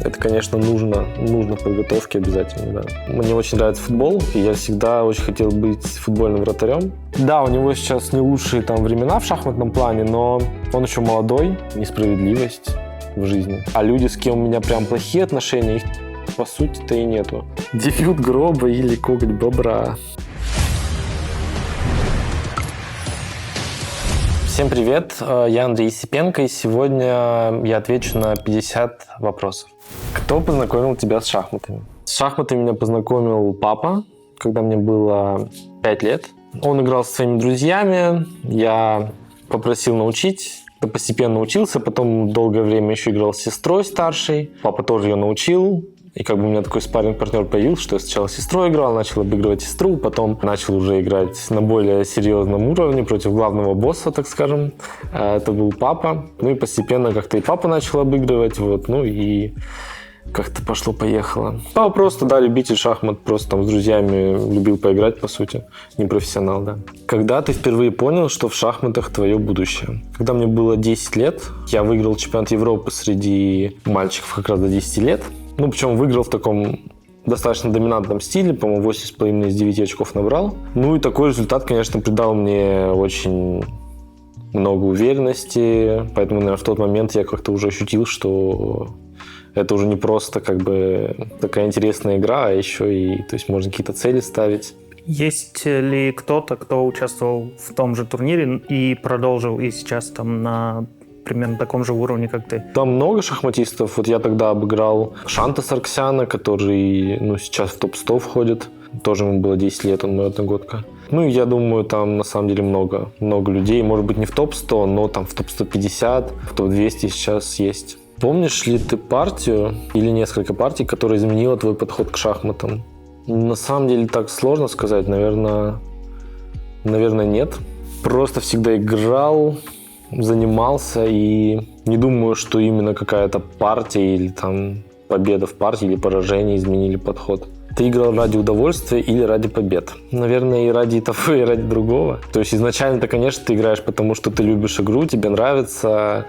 Это, конечно, нужно в подготовке обязательно, да. Мне очень нравится футбол, и я всегда очень хотел быть футбольным вратарем. Да, у него сейчас не лучшие там времена в шахматном плане, но он еще молодой, несправедливость в жизни. А люди, с кем у меня прям плохие отношения, их по сути-то и нету. Дебют гроба или коготь бобра. Всем привет, я Андрей Есипенко, и сегодня я отвечу на 50 вопросов. Кто познакомил тебя с шахматами? С шахматами меня познакомил папа, когда мне было 5 лет. Он играл со своими друзьями, я попросил научить, постепенно учился, потом долгое время еще играл с сестрой старшей. Папа тоже ее научил. И как бы у меня такой спарринг-партнер появился, что я сначала с сестрой играл, начал обыгрывать сестру, потом начал уже играть на более серьезном уровне против главного босса, так скажем. Это был папа. Ну и постепенно как-то и папа начал обыгрывать, вот, ну и как-то пошло-поехало. Папа просто, да, любитель шахмат, просто там с друзьями любил поиграть, по сути. Не профессионал, да. Когда ты впервые понял, что в шахматах твое будущее? Когда мне было 10 лет, я выиграл чемпионат Европы среди мальчиков как раз до 10 лет. Ну, причем выиграл в таком достаточно доминантном стиле, по-моему, 8,5 из 9 очков набрал. Ну и такой результат, конечно, придал мне очень много уверенности, поэтому, наверное, в тот момент я как-то уже ощутил, что это уже не просто как бы такая интересная игра, а еще и, то есть, можно какие-то цели ставить. Есть ли кто-то, кто участвовал в том же турнире и продолжил и сейчас там на примерно таком же уровне, как ты? Там много шахматистов. Вот я тогда обыграл Шанта Сарксяна, который, ну, сейчас в топ-100 входит. Тоже ему было 10 лет, он мой одногодка. Ну, я думаю, там на самом деле много людей. Может быть, не в топ-100, но там в топ-150, в топ-200 сейчас есть. Помнишь ли ты партию или несколько партий, которые изменила твой подход к шахматам? На самом деле так сложно сказать. Наверное, нет. Просто всегда играл, занимался, и не думаю, что именно какая-то партия или там победа в партии или поражение изменили подход. Ты играл ради удовольствия или ради побед? Наверное, и ради того, и ради другого. То есть изначально-то, конечно, ты играешь, потому что ты любишь игру, тебе нравится,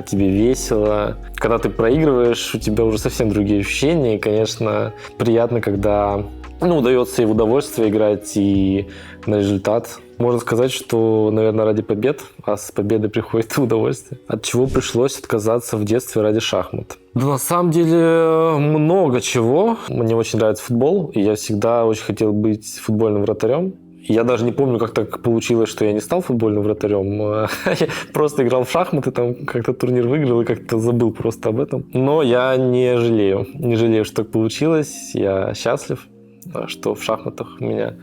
тебе весело. Когда ты проигрываешь, у тебя уже совсем другие ощущения, и, конечно, приятно, когда удается и в удовольствие играть, и на результат. Можно сказать, что, наверное, ради побед, а с победы приходит удовольствие. От чего пришлось отказаться в детстве ради шахмат? Да, на самом деле, много чего. Мне очень нравится футбол, и я всегда очень хотел быть футбольным вратарем. Я даже не помню, как так получилось, что я не стал футбольным вратарем. Я просто играл в шахматы, там как-то турнир выиграл и как-то забыл просто об этом. Но я не жалею. Не жалею, что так получилось. Я счастлив, что в шахматах у меня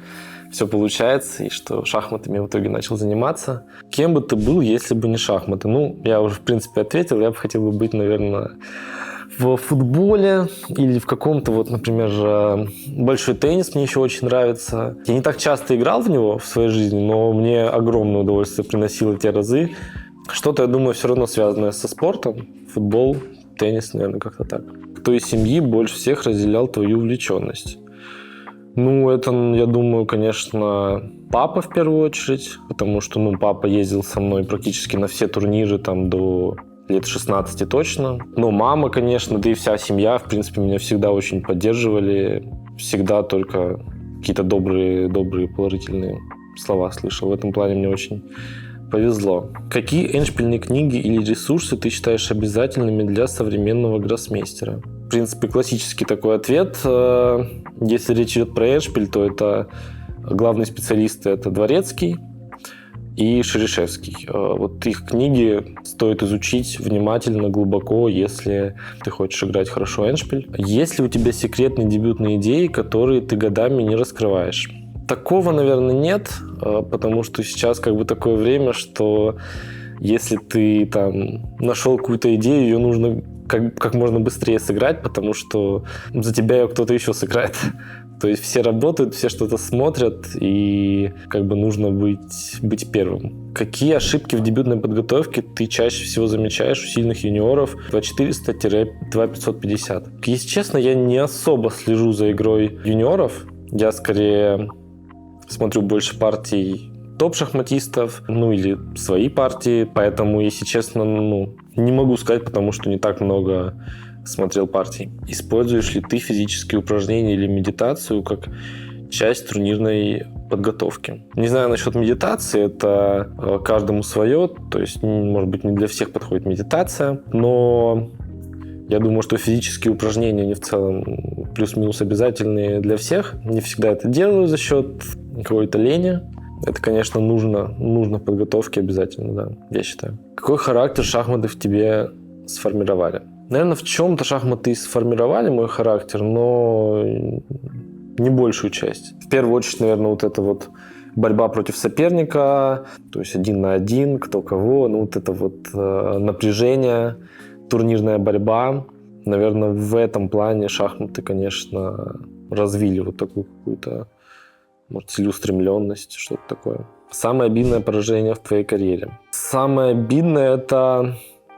все получается, и что шахматами я в итоге начал заниматься. Кем бы ты был, если бы не шахматы? Ну, я уже, в принципе, ответил. Я бы хотел быть, наверное, в футболе или в каком-то, вот, например, большой теннис мне еще очень нравится. Я не так часто играл в него в своей жизни, но мне огромное удовольствие приносило те разы. Что-то, я думаю, все равно связанное со спортом. Футбол, теннис, наверное, как-то так. Кто из семьи больше всех разделял твою увлеченность? Ну, это, я думаю, конечно, папа в первую очередь, потому что, папа ездил со мной практически на все турниры, там, до лет 16 точно. Но мама, конечно, да и вся семья, в принципе, меня всегда очень поддерживали, всегда только какие-то добрые, положительные слова слышал. В этом плане мне очень повезло. Какие эндшпильные книги или ресурсы ты считаешь обязательными для современного гроссмейстера? В принципе, классический такой ответ. Если речь идет про эндшпиль, то это главные специалисты — это Дворецкий и Шерешевский. Вот их книги стоит изучить внимательно, глубоко, если ты хочешь играть хорошо эндшпиль. Есть ли у тебя секретные дебютные идеи, которые ты годами не раскрываешь? Такого, наверное, нет, потому что сейчас как бы такое время, что если ты там нашел какую-то идею, ее нужно как можно быстрее сыграть, потому что за тебя ее кто-то еще сыграет. То есть все работают, все что-то смотрят, и как бы нужно быть первым. Какие ошибки в дебютной подготовке ты чаще всего замечаешь у сильных юниоров 2400-2550? Если честно, я не особо слежу за игрой юниоров. Я скорее смотрю больше партий топ-шахматистов, или свои партии. Поэтому, если честно, не могу сказать, потому что не так много смотрел партии. Используешь ли ты физические упражнения или медитацию как часть турнирной подготовки? Не знаю насчет медитации, это каждому свое, то есть, может быть, не для всех подходит медитация, но я думаю, что физические упражнения, они в целом плюс-минус обязательные для всех. Не всегда это делаю за счет какой-то лени. Это, конечно, нужно в подготовке обязательно, да, я считаю. Какой характер шахматы в тебе сформировали? Наверное, в чем-то шахматы сформировали мой характер, но не большую часть. В первую очередь, наверное, вот это вот борьба против соперника, то есть 1 на 1, кто кого, ну вот это вот напряжение, турнирная борьба. Наверное, в этом плане шахматы, конечно, развили вот такую какую-то, может, целеустремленность, что-то такое. Самое обидное поражение в твоей карьере? Самое обидное это...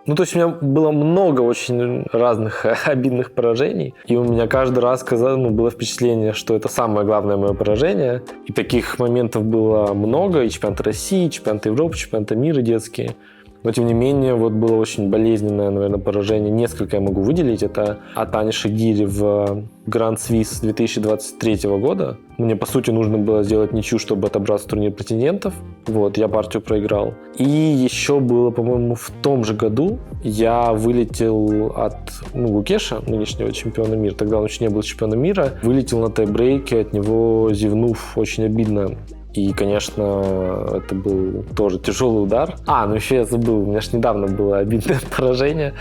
Ну, то есть у меня было много очень разных обидных поражений, и у меня каждый раз было впечатление, что это самое главное мое поражение. И таких моментов было много, и чемпионаты России, и чемпионаты Европы, чемпионаты мира детские. Но, тем не менее, вот было очень болезненное, наверное, поражение. Несколько я могу выделить. Это от Ани Шагири в Гранд Свис 2023 года. Мне, по сути, нужно было сделать ничью, чтобы отобраться в турнир претендентов. Вот, я партию проиграл. И еще было, по-моему, в том же году я вылетел от Гукеша, нынешнего чемпиона мира. Тогда он еще не был чемпионом мира. Вылетел на тайбрейке, от него зевнув очень обидно. И, конечно, это был тоже тяжелый удар. Ну еще я забыл, у меня же недавно было обидное поражение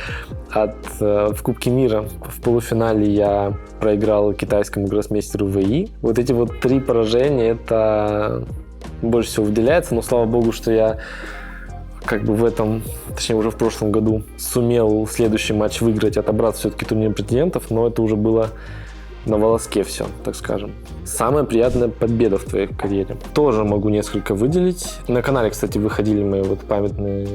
в Кубке мира. В полуфинале я проиграл китайскому гроссмейстеру ВИ. Вот эти вот 3 поражения, это больше всего выделяется. Но слава богу, что я как бы в этом, точнее уже в прошлом году, сумел следующий матч выиграть, отобраться все-таки турнир претендентов. Но это уже было на волоске все, так скажем. Самая приятная победа в твоей карьере? Тоже могу несколько выделить. На канале, кстати, выходили мои вот памятные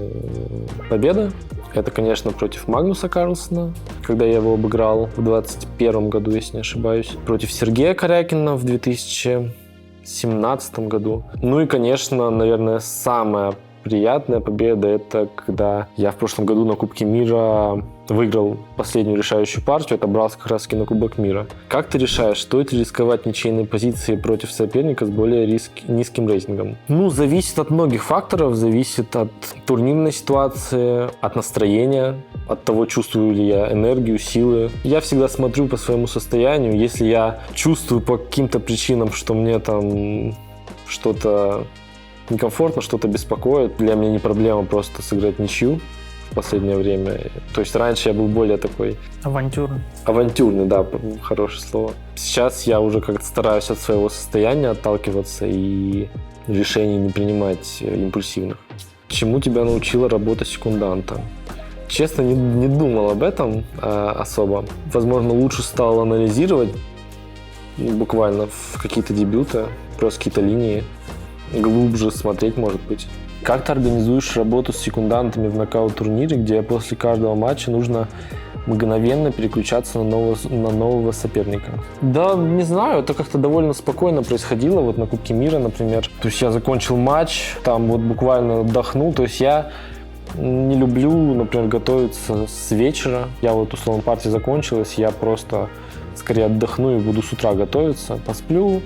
победы. Это, конечно, против Магнуса Карлсона, когда я его обыграл в 2021 году, если не ошибаюсь. Против Сергея Корякина в 2017 году. Ну и, конечно, наверное, самая приятная победа — это когда я в прошлом году на Кубке мира выиграл последнюю решающую партию, отобрался как раз-таки на Кубок мира. Как ты решаешь, стоит ли рисковать ничейной позиции против соперника с более низким рейтингом? Зависит от многих факторов, зависит от турнирной ситуации, от настроения, от того, чувствую ли я энергию, силы. Я всегда смотрю по своему состоянию. Если я чувствую по каким-то причинам, что мне там что-то некомфортно, что-то беспокоит, для меня не проблема просто сыграть ничью в последнее время. То есть раньше я был более такой... Авантюрный, да, хорошее слово. Сейчас я уже как-то стараюсь от своего состояния отталкиваться и решений не принимать импульсивных. Чему тебя научила работа секунданта? Честно, не думал об этом особо. Возможно, лучше стал анализировать буквально в какие-то дебюты, просто какие-то линии. Глубже смотреть, может быть. Как ты организуешь работу с секундантами в нокаут-турнире, где после каждого матча нужно мгновенно переключаться на нового соперника? Да, не знаю, это как-то довольно спокойно происходило, вот на Кубке мира, например. То есть я закончил матч, там вот буквально отдохнул, то есть я не люблю, например, готовиться с вечера. Я вот, условно, партия закончилась, я просто скорее отдохну и буду с утра готовиться, посплю,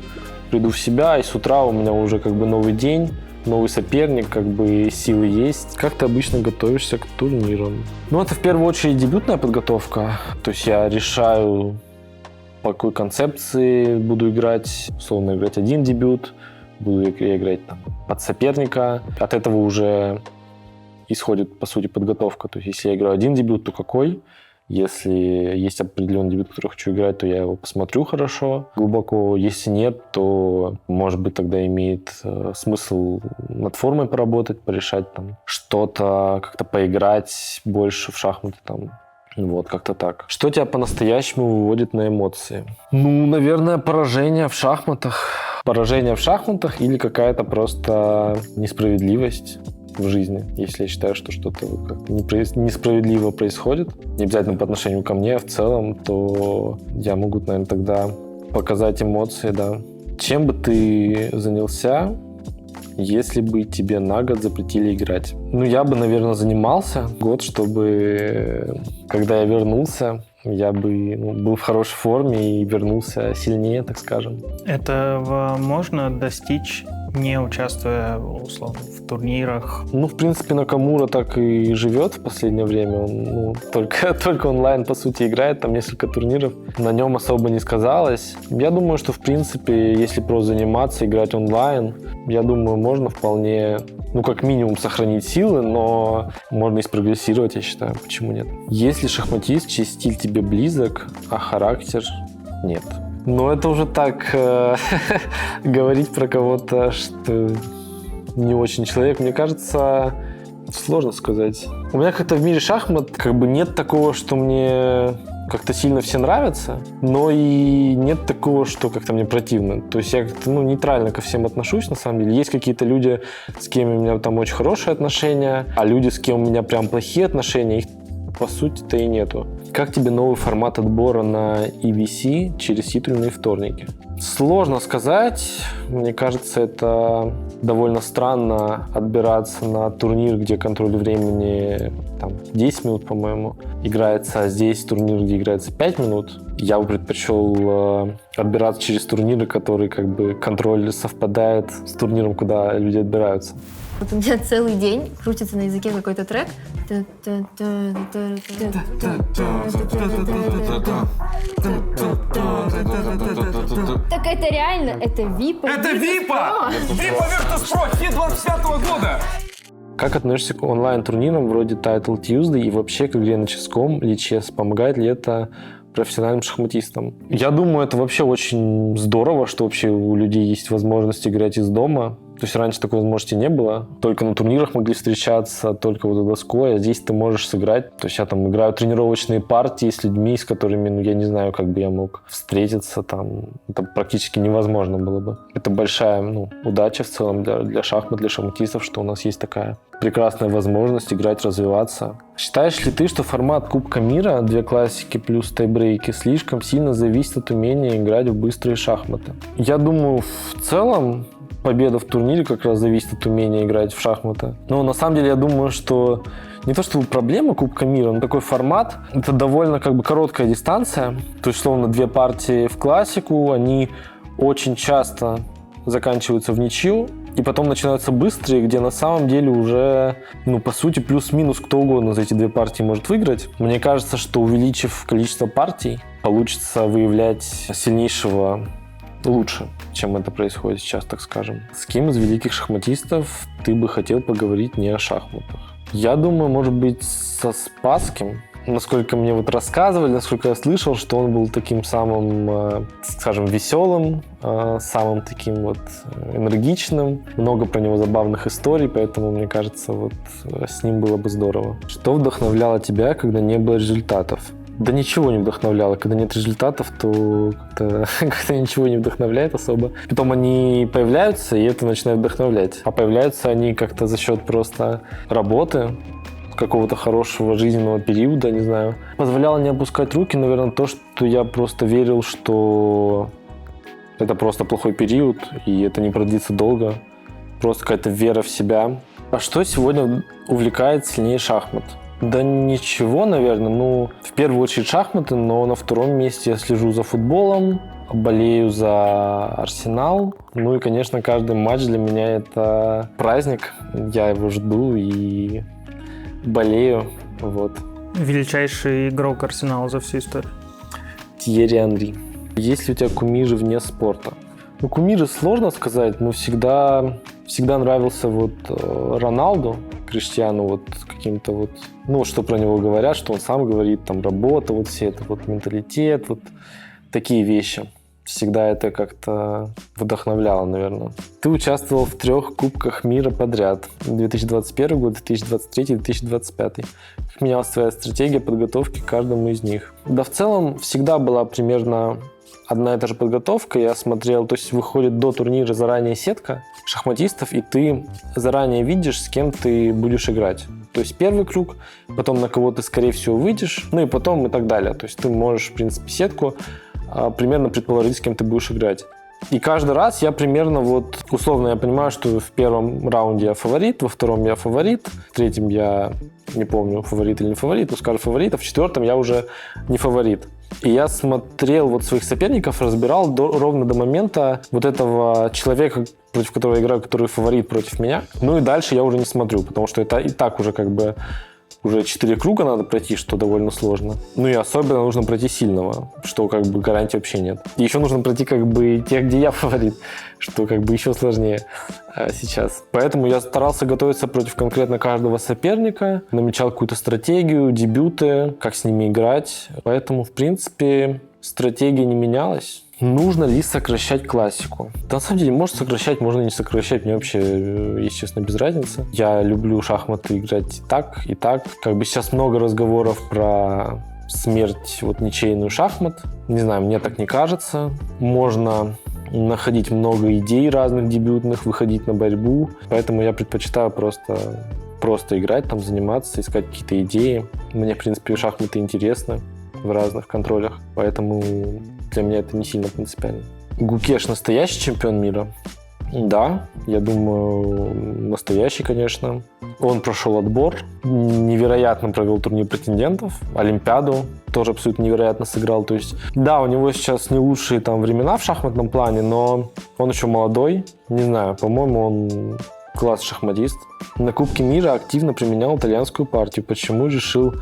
приду в себя, и с утра у меня уже как бы новый день, новый соперник, как бы силы есть. Как ты обычно готовишься к турнирам? Это в первую очередь дебютная подготовка. То есть я решаю, по какой концепции буду играть. Условно, играть один дебют, буду играть там под соперника. От этого уже исходит, по сути, подготовка. То есть если я играю один дебют, то какой? Если есть определенный дебют, который хочу играть, то я его посмотрю хорошо, глубоко. Если нет, то, может быть, тогда имеет смысл над формой поработать, порешать там что-то, как-то поиграть больше в шахматы там. Вот, как-то так. Что тебя по-настоящему выводит на эмоции? Наверное, поражение в шахматах. Поражение в шахматах или какая-то просто несправедливость в жизни, если я считаю, что что-то как-то несправедливо происходит, не обязательно по отношению ко мне, а в целом, то я могу, наверное, тогда показать эмоции, да. Чем бы ты занялся, если бы тебе на год запретили играть? Я бы, наверное, занимался год, чтобы, когда я вернулся, я бы был в хорошей форме и вернулся сильнее, так скажем. Этого можно достичь, не участвуя, условно, в турнирах? В принципе, Накамура так и живет в последнее время. Он только онлайн, по сути, играет, там несколько турниров. На нем особо не сказалось. Я думаю, что, в принципе, если просто заниматься, играть онлайн, я думаю, можно вполне, как минимум, сохранить силы, но можно и спрогрессировать, я считаю. Почему нет? Если шахматист, чей стиль тебе близок, а характер нет. Но это уже так говорить про кого-то, что не очень человек. Мне кажется, сложно сказать. У меня как-то в мире шахмат нет такого, что мне как-то сильно все нравятся, но и нет такого, что как-то мне противно. То есть я как-то нейтрально ко всем отношусь, на самом деле. Есть какие-то люди, с кем у меня там очень хорошие отношения, а люди, с кем у меня прям плохие отношения, их по сути-то и нету. Как тебе новый формат отбора на EVC через титульные вторники? Сложно сказать. Мне кажется, это довольно странно отбираться на турнир, где контроль времени 10 минут, по-моему, играется, а здесь турнир, где играется 5 минут. Я бы предпочел отбираться через турниры, которые контроль совпадает с турниром, куда люди отбираются. Вот у меня целый день крутится на языке какой-то трек. Так это реально, это Випа. Это Випа! Випа Virtus.pro, хит 25-го года! Как относишься к онлайн-турнирам вроде Title Tuesday и вообще к игре на ческом или чес? Помогает ли это профессиональным шахматистам? Я думаю, это вообще очень здорово, что вообще у людей есть возможность играть из дома. То есть раньше такой возможности не было. Только на турнирах могли встречаться, только за доской, а здесь ты можешь сыграть. То есть я там играю тренировочные партии с людьми, с которыми, я не знаю, как бы я мог встретиться там. Это практически невозможно было бы. Это большая, удача в целом для шахмат, для шахматистов, что у нас есть такая прекрасная возможность играть, развиваться. Считаешь ли ты, что формат Кубка мира, 2 классики плюс тайбрейки, слишком сильно зависит от умения играть в быстрые шахматы? Я думаю, в целом победа в турнире как раз зависит от умения играть в шахматы. Но на самом деле я думаю, что не то чтобы проблема Кубка мира, но такой формат, это довольно короткая дистанция. То есть, словно 2 партии в классику, они очень часто заканчиваются в ничью, и потом начинаются быстрые, где на самом деле уже, по сути, плюс-минус кто угодно за эти 2 партии может выиграть. Мне кажется, что увеличив количество партий, получится выявлять сильнейшего лучше, чем это происходит сейчас, так скажем. С кем из великих шахматистов ты бы хотел поговорить не о шахматах? Я думаю, может быть, со Спасским. Насколько мне рассказывали, насколько я слышал, что он был таким самым, скажем, веселым, самым таким энергичным. Много про него забавных историй, поэтому, мне кажется, с ним было бы здорово. Что вдохновляло тебя, когда не было результатов? Да ничего не вдохновляло. Когда нет результатов, то как-то ничего не вдохновляет особо. Потом они появляются, и это начинает вдохновлять. А появляются они как-то за счет просто работы, какого-то хорошего жизненного периода, не знаю. Позволяло не опускать руки, наверное, то, что я просто верил, что это просто плохой период, и это не продлится долго. Просто какая-то вера в себя. А что сегодня увлекает сильнее шахмат? Да ничего, наверное. В первую очередь шахматы, но на втором месте я слежу за футболом, болею за Арсенал. И, конечно, каждый матч для меня это праздник. Я его жду и болею. Величайший игрок Арсенала за всю историю? Тьерри Анри. Есть ли у тебя кумиры вне спорта? Кумиры сложно сказать, но всегда нравился Роналду, Криштиану, каким-то что про него говорят, что он сам говорит, там работа, все это менталитет, такие вещи. Всегда это как-то вдохновляло, наверное. Ты участвовал в 3 Кубках мира подряд. 2021 год, 2023, 2025. Как менялась твоя стратегия подготовки к каждому из них? Да, в целом, всегда была примерно одна и та же подготовка. Я смотрел, то есть выходит до турнира заранее сетка шахматистов, и ты заранее видишь, с кем ты будешь играть. То есть первый круг, потом на кого ты, скорее всего, выйдешь, и потом и так далее. То есть ты можешь, в принципе, сетку примерно предположить, с кем ты будешь играть. И каждый раз я примерно вот, условно, я понимаю, что в первом раунде я фаворит, во втором я фаворит, в третьем я не помню, фаворит или не фаворит, но скажу фаворит, а в четвертом я уже не фаворит. И я смотрел вот своих соперников, разбирал ровно до момента вот этого человека, против которого я играю, который фаворит против меня. Ну и дальше я уже не смотрю, потому что это и так уже как бы уже 4 круга надо пройти, что довольно сложно. Ну и особенно нужно пройти сильного, что как бы гарантии вообще нет. И еще нужно пройти как бы тех, где я фаворит, что как бы еще сложнее сейчас. Поэтому я старался готовиться против конкретно каждого соперника, намечал какую-то стратегию, дебюты, как с ними играть. Поэтому, в принципе, стратегия не менялась. Нужно ли сокращать классику? Да, на самом деле, можно сокращать, можно не сокращать. Мне вообще, если честно, без разницы. Я люблю шахматы играть и так, и так. Как бы сейчас много разговоров про смерть вот ничейную шахмат. Не знаю, мне так не кажется. Можно находить много идей разных дебютных, выходить на борьбу. Поэтому я предпочитаю просто играть, там заниматься, искать какие-то идеи. Мне, в принципе, шахматы интересны в разных контролях. Поэтому для меня это не сильно принципиально. Гукеш настоящий чемпион мира? Да, я думаю, настоящий, конечно. Он прошел отбор, невероятно провел турнир претендентов, Олимпиаду тоже абсолютно невероятно сыграл. То есть, да, у него сейчас не лучшие там времена в шахматном плане, но он еще молодой. Не знаю, по-моему, он классный шахматист. На Кубке мира активно применял итальянскую партию. Почему решил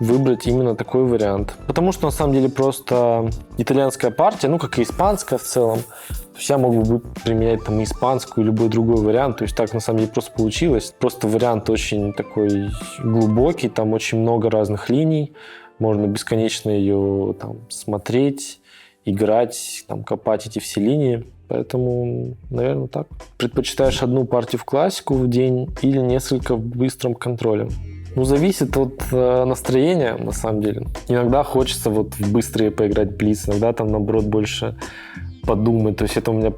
выбрать именно такой вариант? Потому что, на самом деле, просто итальянская партия, ну, как и испанская в целом, то есть я мог бы применять там и испанскую, и любой другой вариант. То есть так, на самом деле, просто получилось. Просто вариант очень такой глубокий, там очень много разных линий. Можно бесконечно ее там смотреть, играть, там, копать эти все линии. Поэтому, наверное, так. Предпочитаешь одну партию в классику в день или несколько в быстром контроле? Ну, зависит от настроения, на самом деле. Иногда хочется вот в быстрые поиграть блиц, иногда там, наоборот, больше подумать. То есть это у меня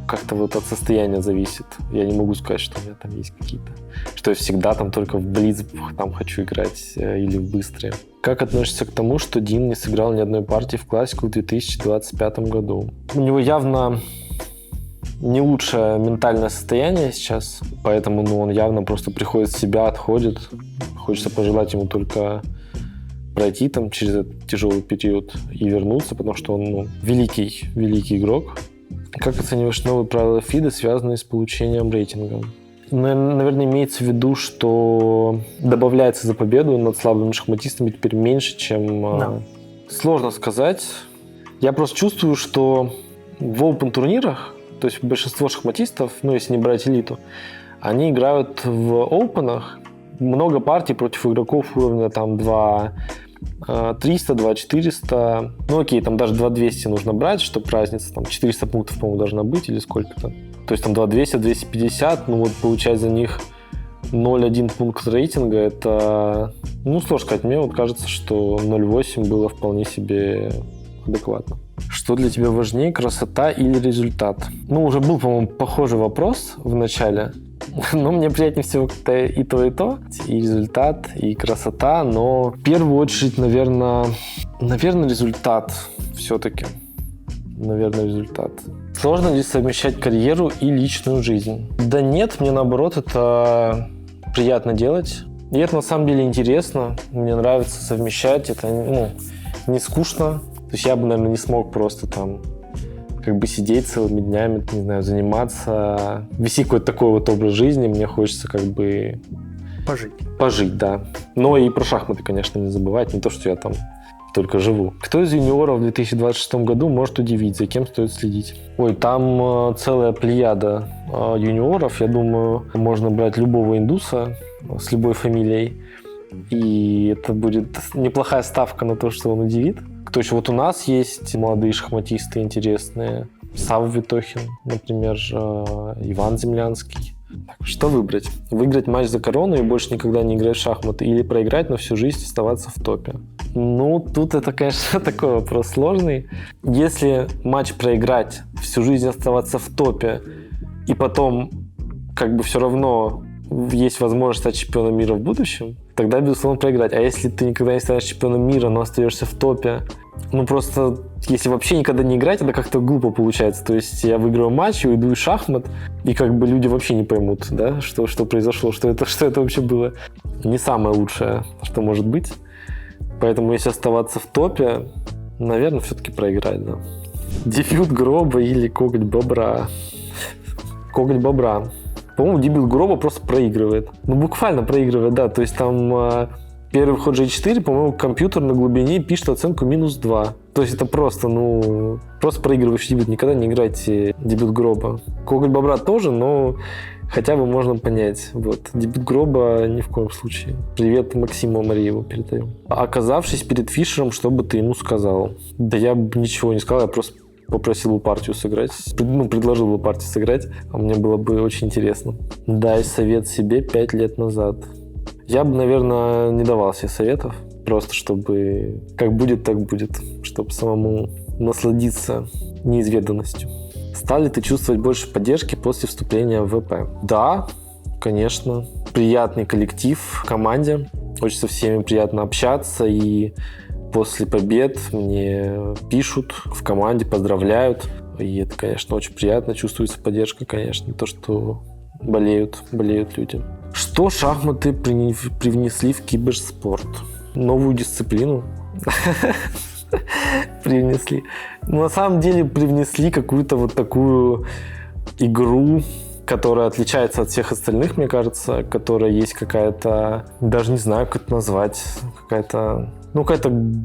как-то вот от состояния зависит. Я не могу сказать, что у меня там есть какие-то... Что я всегда там только в блиц там хочу играть или в быстрые. Как относишься к тому, что Дин не сыграл ни одной партии в классику в 2025 году? У него явно не лучшее ментальное состояние сейчас, поэтому он явно просто приходит в себя, отходит. Хочется пожелать ему только пройти там через этот тяжелый период и вернуться, потому что он великий игрок. Как оцениваешь новые правила ФИДе, связанные с получением рейтинга? Наверное, имеется в виду, что добавляется за победу над слабыми шахматистами теперь меньше, чем... Да. Сложно сказать. Я просто чувствую, что в open-турнирах, то есть большинство шахматистов, ну, если не брать элиту, они играют в опенах много партий против игроков уровня там 2.300, 2.400. Ну окей, там даже 2.200 нужно брать, чтобы разница, там 400 пунктов, по-моему, должна быть или сколько-то. То есть там 2.200, 250, ну вот получать за них 0.1 пункт рейтинга, это, ну, сложно сказать. Мне вот кажется, что 0.8 было вполне себе адекватно. Что для тебя важнее, красота или результат? Ну, уже был, по-моему, похожий вопрос в начале. Но мне приятнее всего как-то и то, и результат, и красота. Но в первую очередь, наверное, результат все-таки. Наверное, результат. Сложно ли совмещать карьеру и личную жизнь? Да нет, мне наоборот это приятно делать. И это на самом деле интересно. Мне нравится совмещать. Это не скучно. То есть я бы, наверное, не смог просто там как бы сидеть целыми днями, не знаю, заниматься, вести какой-то такой вот образ жизни. Мне хочется как бы... Пожить, да. Но и про шахматы, конечно, не забывать. Не то, что я там только живу. Кто из юниоров в 2026 году может удивить? За кем стоит следить? Ой, там целая плеяда юниоров. Я думаю, можно брать любого индуса с любой фамилией. И это будет неплохая ставка на то, что он удивит. Кто еще? Вот у нас есть молодые шахматисты интересные. Сава Витохин, например, Иван Землянский. Что выбрать? Выиграть матч за корону и больше никогда не играть в шахматы? Или проиграть, но всю жизнь оставаться в топе? Ну, тут это, конечно, такой вопрос сложный. Если матч проиграть, всю жизнь оставаться в топе, и потом как бы все равно есть возможность стать чемпионом мира в будущем, тогда, безусловно, проиграть. А если ты никогда не станешь чемпионом мира, но остаешься в топе, ну просто, если вообще никогда не играть, это как-то глупо получается. То есть я выиграю матч, уйду из шахмат, и как бы люди вообще не поймут, да, что произошло, что это вообще было. Не самое лучшее, что может быть. Поэтому если оставаться в топе, наверное, все-таки проиграть, да. Дебют Гроба или коготь бобра? Коготь бобра. По-моему, дебют Гроба просто проигрывает. Ну, буквально проигрывает, да. То есть там первый ход G4, по-моему, компьютер на глубине пишет оценку -2. То есть это просто, просто проигрывающий дебют. Никогда не играйте дебют Гроба. Коготь бобра тоже, но хотя бы можно понять. Вот. Дебют Гроба ни в коем случае. Привет Максиму Мариеву передаю. Оказавшись перед Фишером, что бы ты ему сказал? Да я бы ничего не сказал, я просто попросил бы партию сыграть. Предложил бы партию сыграть. А мне было бы очень интересно. Дай совет себе 5 лет назад. Я бы, наверное, не давал себе советов. Просто чтобы как будет, так будет. Чтобы самому насладиться неизведанностью. Стал ли ты чувствовать больше поддержки после вступления в ВП? Да, конечно. Приятный коллектив в команде. Очень со всеми приятно общаться. И после побед мне пишут в команде, поздравляют. И это, конечно, очень приятно. Чувствуется поддержка, конечно. То, что болеют люди. Что шахматы привнесли в киберспорт? Новую дисциплину. Привнесли. На самом деле привнесли какую-то вот такую игру, которая отличается от всех остальных, мне кажется, которая есть какая-то, даже не знаю, как это назвать, какая-то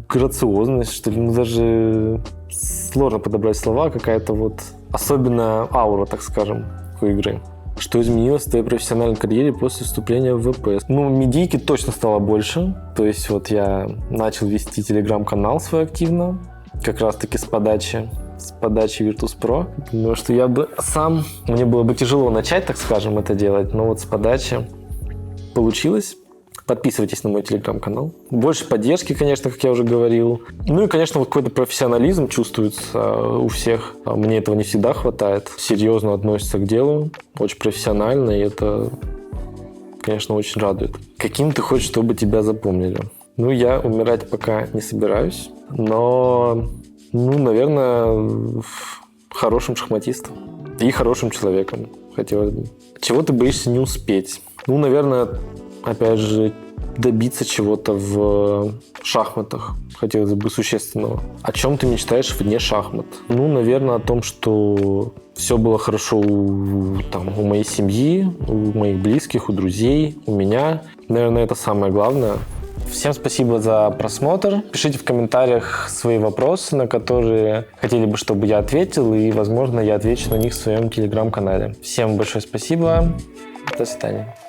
грациозность, что ли, даже сложно подобрать слова, какая-то вот особенная аура, так скажем, у игры. Что изменилось в твоей профессиональной карьере после вступления в ВП? Медийки точно стало больше. То есть вот я начал вести телеграм-канал свой активно, как раз-таки с подачи Virtus.pro. Думаю, что я бы сам... Мне было бы тяжело начать, так скажем, это делать, но вот с подачи получилось. Подписывайтесь на мой телеграм-канал. Больше поддержки, конечно, как я уже говорил. И, конечно, вот какой-то профессионализм чувствуется у всех. Мне этого не всегда хватает. Серьезно относятся к делу, очень профессионально, и это, конечно, очень радует. Каким ты хочешь, чтобы тебя запомнили? Я умирать пока не собираюсь, но, наверное, хорошим шахматистом и хорошим человеком хотелось бы. Чего ты боишься не успеть? Наверное, опять же, добиться чего-то в шахматах. Хотелось бы существенного. О чем ты мечтаешь вне шахмат? Наверное, о том, что все было хорошо у моей семьи, у моих близких, у друзей, у меня. Наверное, это самое главное. Всем спасибо за просмотр. Пишите в комментариях свои вопросы, на которые хотели бы, чтобы я ответил, и, возможно, я отвечу на них в своем телеграм-канале. Всем большое спасибо. До свидания.